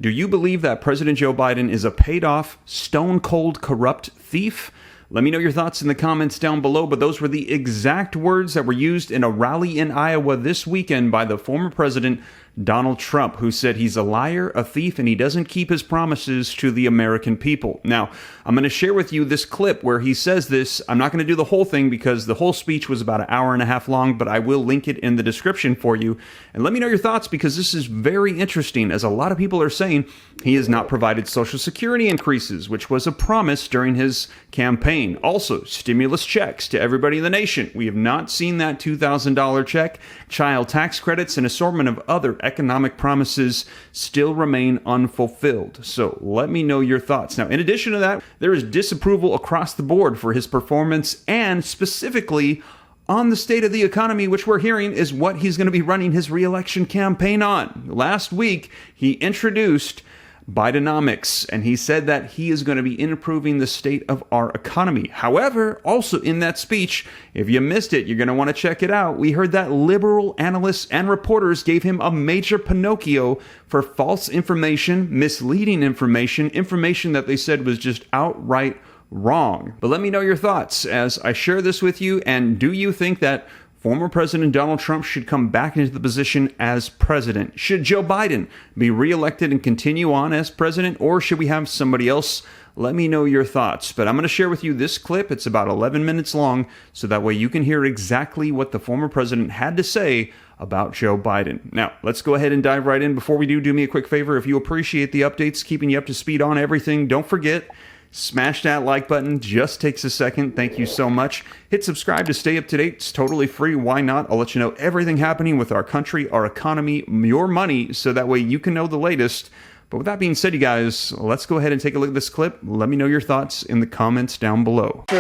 Do you believe that President Joe Biden is a paid-off, stone-cold corrupt thief? Let me know your thoughts in the comments down below, but those were the exact words that were used in a rally in Iowa this weekend by the former president, Donald Trump, who said he's a liar, a thief, and he doesn't keep his promises to the American people. Now, I'm going to share with you this clip where he says this. I'm not going to do the whole thing because the whole speech was about an hour and a half long, but I will link it in the description for you. And let me know your thoughts because this is very interesting, as a lot of people are saying he has not provided Social Security increases, which was a promise during his campaign. Also, stimulus checks to everybody in the nation. We have not seen that $2,000 check. Child tax credits and assortment of other economic promises still remain unfulfilled. So let me know your thoughts. Now, in addition to that, there is disapproval across the board for his performance and specifically on the state of the economy, which we're hearing is what he's going to be running his re-election campaign on. Last week, he introduced Bidenomics, and he said that he is going to be improving the state of our economy. However, also in that speech, if you missed it, you're going to want to check it out. We heard that liberal analysts and reporters gave him a major Pinocchio for false information, misleading information, information that they said was just outright wrong. But let me know your thoughts as I share this with you. And do you think that former President Donald Trump should come back into the position as president? Should Joe Biden be reelected and continue on as president, or should we have somebody else? Let me know your thoughts. But I'm going to share with you this clip. It's about 11 minutes long, so that way you can hear exactly what the former president had to say about Joe Biden. Now, let's go ahead and dive right in. Before we do me a quick favor. If you appreciate the updates, keeping you up to speed on everything, don't forget, smash that like button. Just takes a second. Thank you so much. Hit subscribe to stay up to date. It's totally free. Why not? I'll let you know everything happening with our country, our economy, your money, so that way you can know the latest. But with that being said, you guys, let's go ahead and take a look at this clip. Let me know your thoughts in the comments down below. True.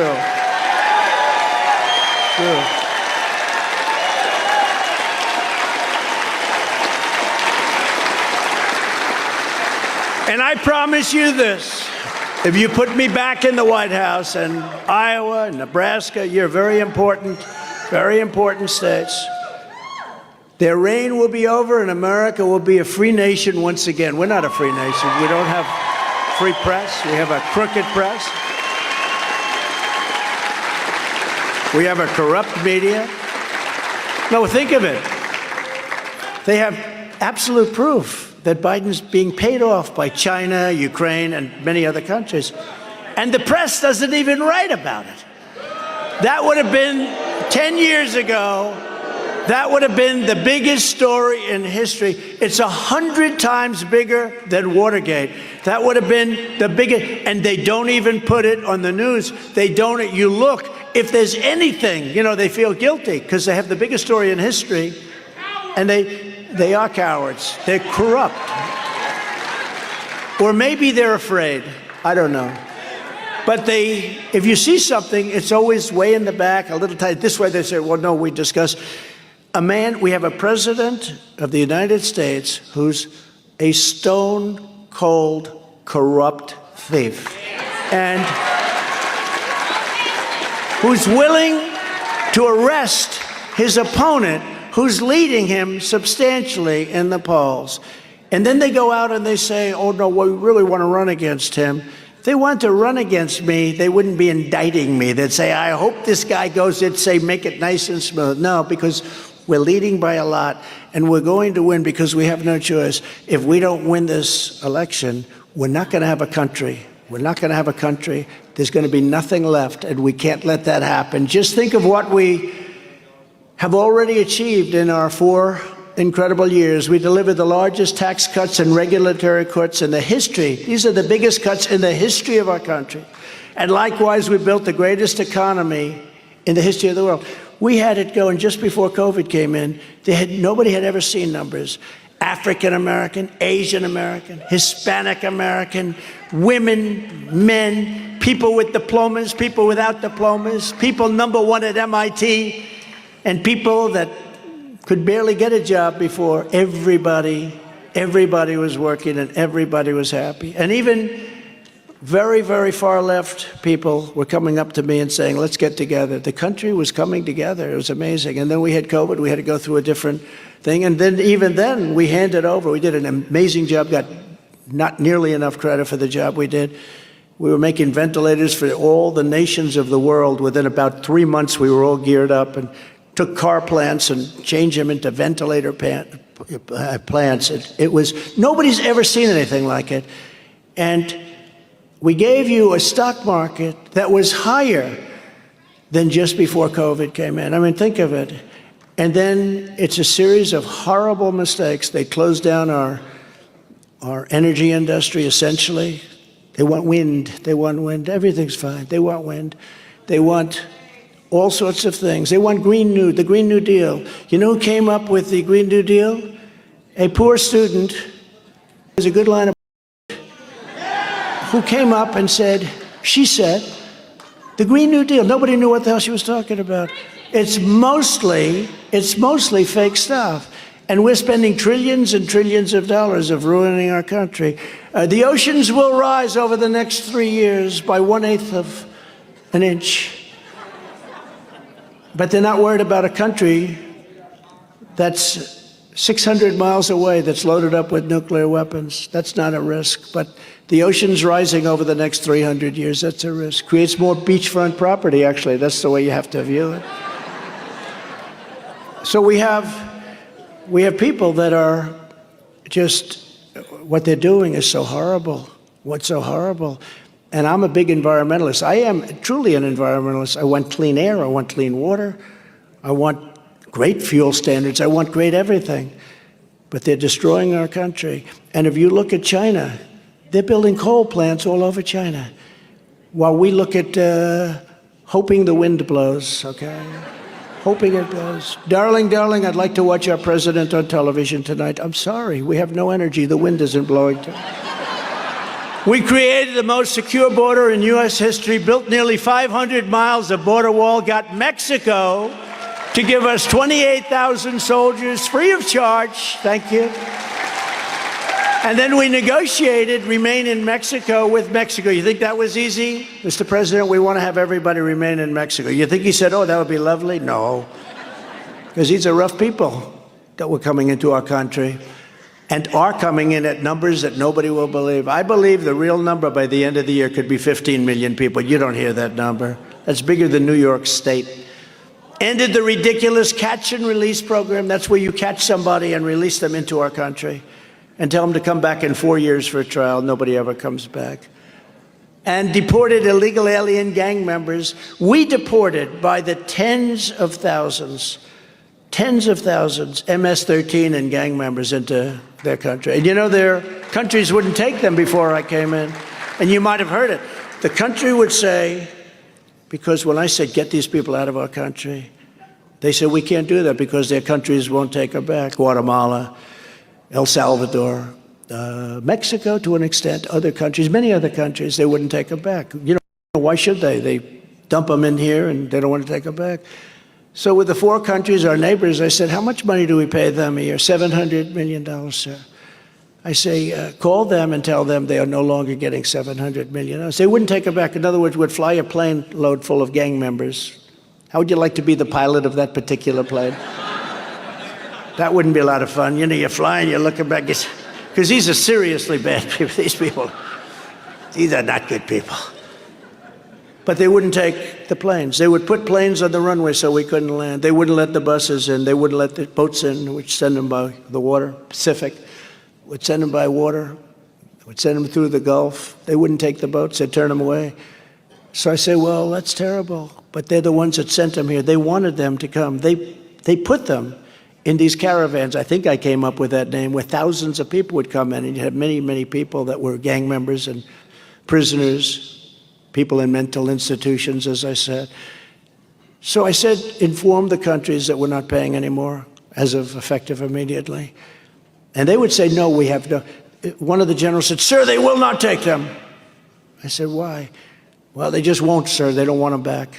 And I promise you this. If you put me back in the White House, and Iowa and Nebraska, you're very important states, their reign will be over and America will be a free nation once again. We're not a free nation. We don't have free press. We have a crooked press. We have a corrupt media. No, think of it. They have absolute proof that Biden's being paid off by China, Ukraine, and many other countries. And the press doesn't even write about it. That would have been 10 years ago. That would have been the biggest story in history. It's 100 times bigger than Watergate. That would have been the biggest, and they don't even put it on the news. They don't, you look, if there's anything, they feel guilty because they have the biggest story in history, and they are cowards. They're corrupt. Or maybe they're afraid. I don't know. But if you see something, it's always way in the back, a little tight. This way they say, well, no, we discuss. We have a president of the United States who's a stone-cold, corrupt thief. And who's willing to arrest his opponent, who's leading him substantially in the polls. And then they go out and they say, oh, no, we really want to run against him. If they want to run against me, they wouldn't be indicting me. They'd say, I hope this guy goes, they'd say, make it nice and smooth. No, because we're leading by a lot, and we're going to win because we have no choice. If we don't win this election, we're not going to have a country. We're not going to have a country. There's going to be nothing left, and we can't let that happen. Just think of what we have already achieved in our 4 incredible years. We delivered the largest tax cuts and regulatory cuts in the history. These are the biggest cuts in the history of our country. And likewise, we built the greatest economy in the history of the world. We had it going just before COVID came in. Nobody had ever seen numbers. African American, Asian American, Hispanic American, women, men, people with diplomas, people without diplomas, people #1 at MIT, and people that could barely get a job before. Everybody was working and everybody was happy. And even very, very far left people were coming up to me and saying, let's get together. The country was coming together. It was amazing. And then we had COVID. We had to go through a different thing. And then even then, we handed over. We did an amazing job, got not nearly enough credit for the job we did. We were making ventilators for all the nations of the world. Within about 3 months, we were all geared up and took car plants and changed them into ventilator plants. It was, nobody's ever seen anything like it. And we gave you a stock market that was higher than just before COVID came in. I mean, think of it. And then it's a series of horrible mistakes. They closed down our energy industry, essentially. They want wind. They want wind. Everything's fine. They want wind. They want all sorts of things. They want the Green New Deal. You know who came up with the Green New Deal? A poor student. There's a good line of who came up and said, she said, the Green New Deal. Nobody knew what the hell she was talking about. It's mostly fake stuff. And we're spending trillions and trillions of dollars of ruining our country. The oceans will rise over the next 3 years by 1/8 of an inch. But they're not worried about a country that's 600 miles away that's loaded up with nuclear weapons. That's not a risk. But the oceans rising over the next 300 years, that's a risk. Creates more beachfront property, actually. That's the way you have to view it. So we have people that are just, what they're doing is so horrible. What's so horrible? And I'm a big environmentalist. I am truly an environmentalist. I want clean air. I want clean water. I want great fuel standards. I want great everything. But they're destroying our country. And if you look at China, they're building coal plants all over China. While we look at hoping the wind blows, okay? Hoping it blows. Darling, darling, I'd like to watch our president on television tonight. I'm sorry, we have no energy. The wind isn't blowing. We created the most secure border in U.S. history, built nearly 500 miles of border wall, got Mexico to give us 28,000 soldiers free of charge. Thank you. And then we negotiated remain in Mexico with Mexico. You think that was easy? Mr. President, we want to have everybody remain in Mexico. You think he said, oh, that would be lovely? No. Because these are rough people that were coming into our country and are coming in at numbers that nobody will believe. I believe the real number by the end of the year could be 15 million people. You don't hear that number. That's bigger than New York State. Ended the ridiculous catch and release program. That's where you catch somebody and release them into our country and tell them to come back in 4 years for a trial. Nobody ever comes back. And deported illegal alien gang members. We deported by the tens of thousands, MS-13 and gang members into their country. And you know, their countries wouldn't take them before I came in. And you might have heard it. The country would say, because when I said, get these people out of our country, they said, we can't do that because their countries won't take them back. Guatemala, El Salvador, Mexico to an extent, other countries, many other countries, they wouldn't take them back. You know, why should they? They dump them in here and they don't want to take them back. So with the 4 countries, our neighbors, I said, how much money do we pay them a year? $700 million, sir. I say, call them and tell them they are no longer getting $700 million. They wouldn't take them back. In other words, would fly a plane load full of gang members. How would you like to be the pilot of that particular plane? That wouldn't be a lot of fun. You know, you're flying, you're looking back, because these are seriously bad people, these people. These are not good people. But they wouldn't take the planes. They would put planes on the runway so we couldn't land. They wouldn't let the buses in. They wouldn't let the boats in, which send them by the water, Pacific. Would send them by water. Would send them through the Gulf. They wouldn't take the boats. They'd turn them away. So I say, well, that's terrible. But they're the ones that sent them here. They wanted them to come. They put them in these caravans. I think I came up with that name, where thousands of people would come in, and you had many, many people that were gang members and prisoners, people in mental institutions, as I said. So I said, inform the countries that we're not paying anymore, as of effective immediately. And they would say, no, we have no. One of the generals said, sir, they will not take them. I said, why? Well, they just won't, sir. They don't want them back.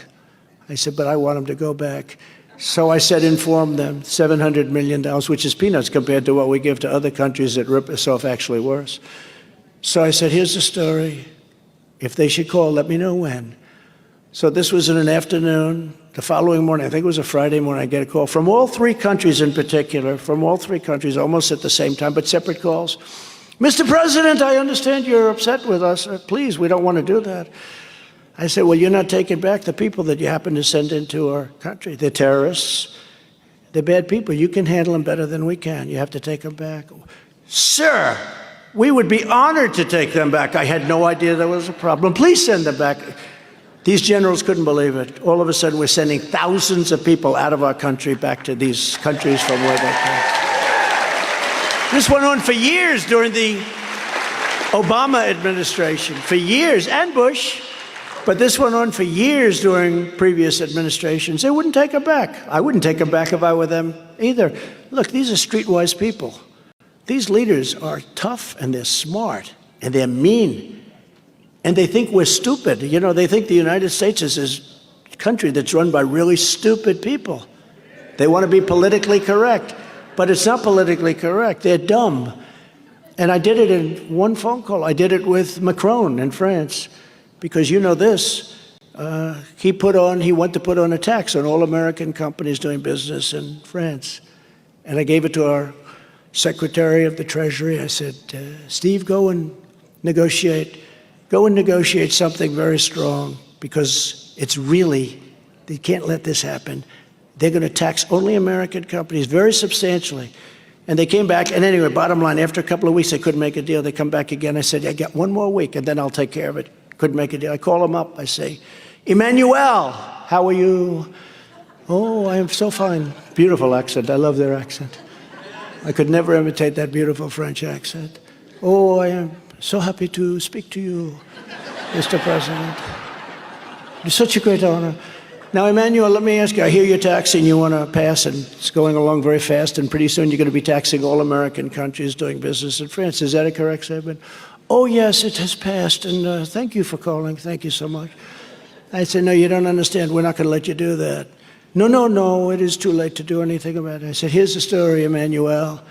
I said, but I want them to go back. So I said, inform them, $700 million, which is peanuts compared to what we give to other countries that rip us off actually worse. So I said, here's the story. If they should call, let me know when. So this was in an afternoon. The following morning, I think it was a Friday morning, I get a call from all 3 countries in particular, from all 3 countries, almost at the same time, but separate calls. Mr. President, I understand you're upset with us. Please, we don't want to do that. I said, well, you're not taking back the people that you happen to send into our country. They're terrorists. They're bad people. You can handle them better than we can. You have to take them back. Sir, we would be honored to take them back. I had no idea there was a problem. Please send them back. These generals couldn't believe it. All of a sudden, we're sending thousands of people out of our country back to these countries from where they came. This went on for years during the Obama administration, for years, and Bush. But this went on for years during previous administrations. They wouldn't take them back. I wouldn't take them back if I were them either. Look, these are streetwise people. These leaders are tough, and they're smart, and they're mean, and they think we're stupid. You know, they think the United States is this country that's run by really stupid people. They want to be politically correct, but it's not politically correct. They're dumb. And I did it in one phone call. I did it with Macron in France, because you know this. He went to put on a tax on all American companies doing business in France. And I gave it to our Secretary of the Treasury. I said, Steve, go and negotiate something very strong, because it's really, they can't let this happen. They're going to tax only American companies very substantially. And they came back, and anyway, bottom line, after a couple of weeks, they couldn't make a deal. They come back again. I said, I got one more week, and then I'll take care of it. Couldn't make a deal. I call them up. I say, Emmanuel, how are you? Oh, I am so fine. Beautiful accent. I love their accent. I could never imitate that beautiful French accent. Oh, I am so happy to speak to you, Mr. President. It's such a great honor. Now, Emmanuel, let me ask you, I hear you're taxing, you want to pass, and it's going along very fast, and pretty soon you're going to be taxing all American countries doing business in France. Is that a correct statement? Oh, yes, it has passed, and thank you for calling. Thank you so much. I said, no, you don't understand. We're not going to let you do that. No, it is too late to do anything about it. I said, here's the story, Emmanuel.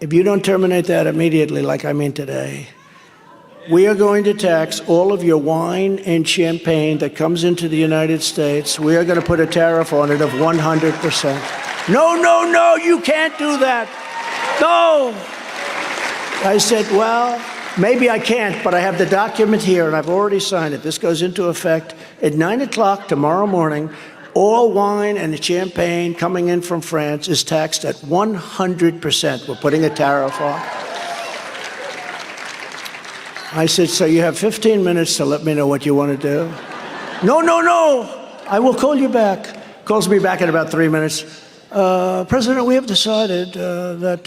If you don't terminate that immediately, like I mean today, we are going to tax all of your wine and champagne that comes into the United States. We are going to put a tariff on it of 100%. No, you can't do that. No. I said, well, maybe I can't, but I have the document here, and I've already signed it. This goes into effect at 9 o'clock tomorrow morning. All wine and champagne coming in from France is taxed at 100%. We're putting a tariff on. I said, so you have 15 minutes to let me know what you want to do. No, I will call you back. Calls me back in about 3 minutes. President, we have decided that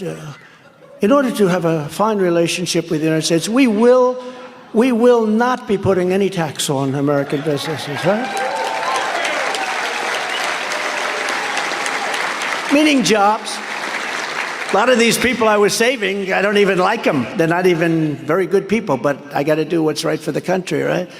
in order to have a fine relationship with the United States, we will not be putting any tax on American businesses, right? Meaning jobs. A lot of these people I was saving, I don't even like them. They're not even very good people, but I got to do what's right for the country, right?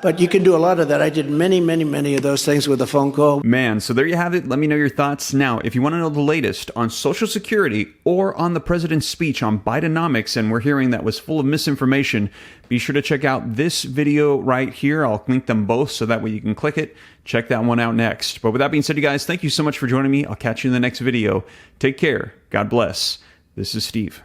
But you can do a lot of that. I did many of those things with a phone call. Man, so there you have it. Let me know your thoughts. Now, if you want to know the latest on Social Security or on the president's speech on Bidenomics, and we're hearing that was full of misinformation, be sure to check out this video right here. I'll link them both so that way you can click it. Check that one out next. But with that being said, you guys, thank you so much for joining me. I'll catch you in the next video. Take care. God bless. This is Steve.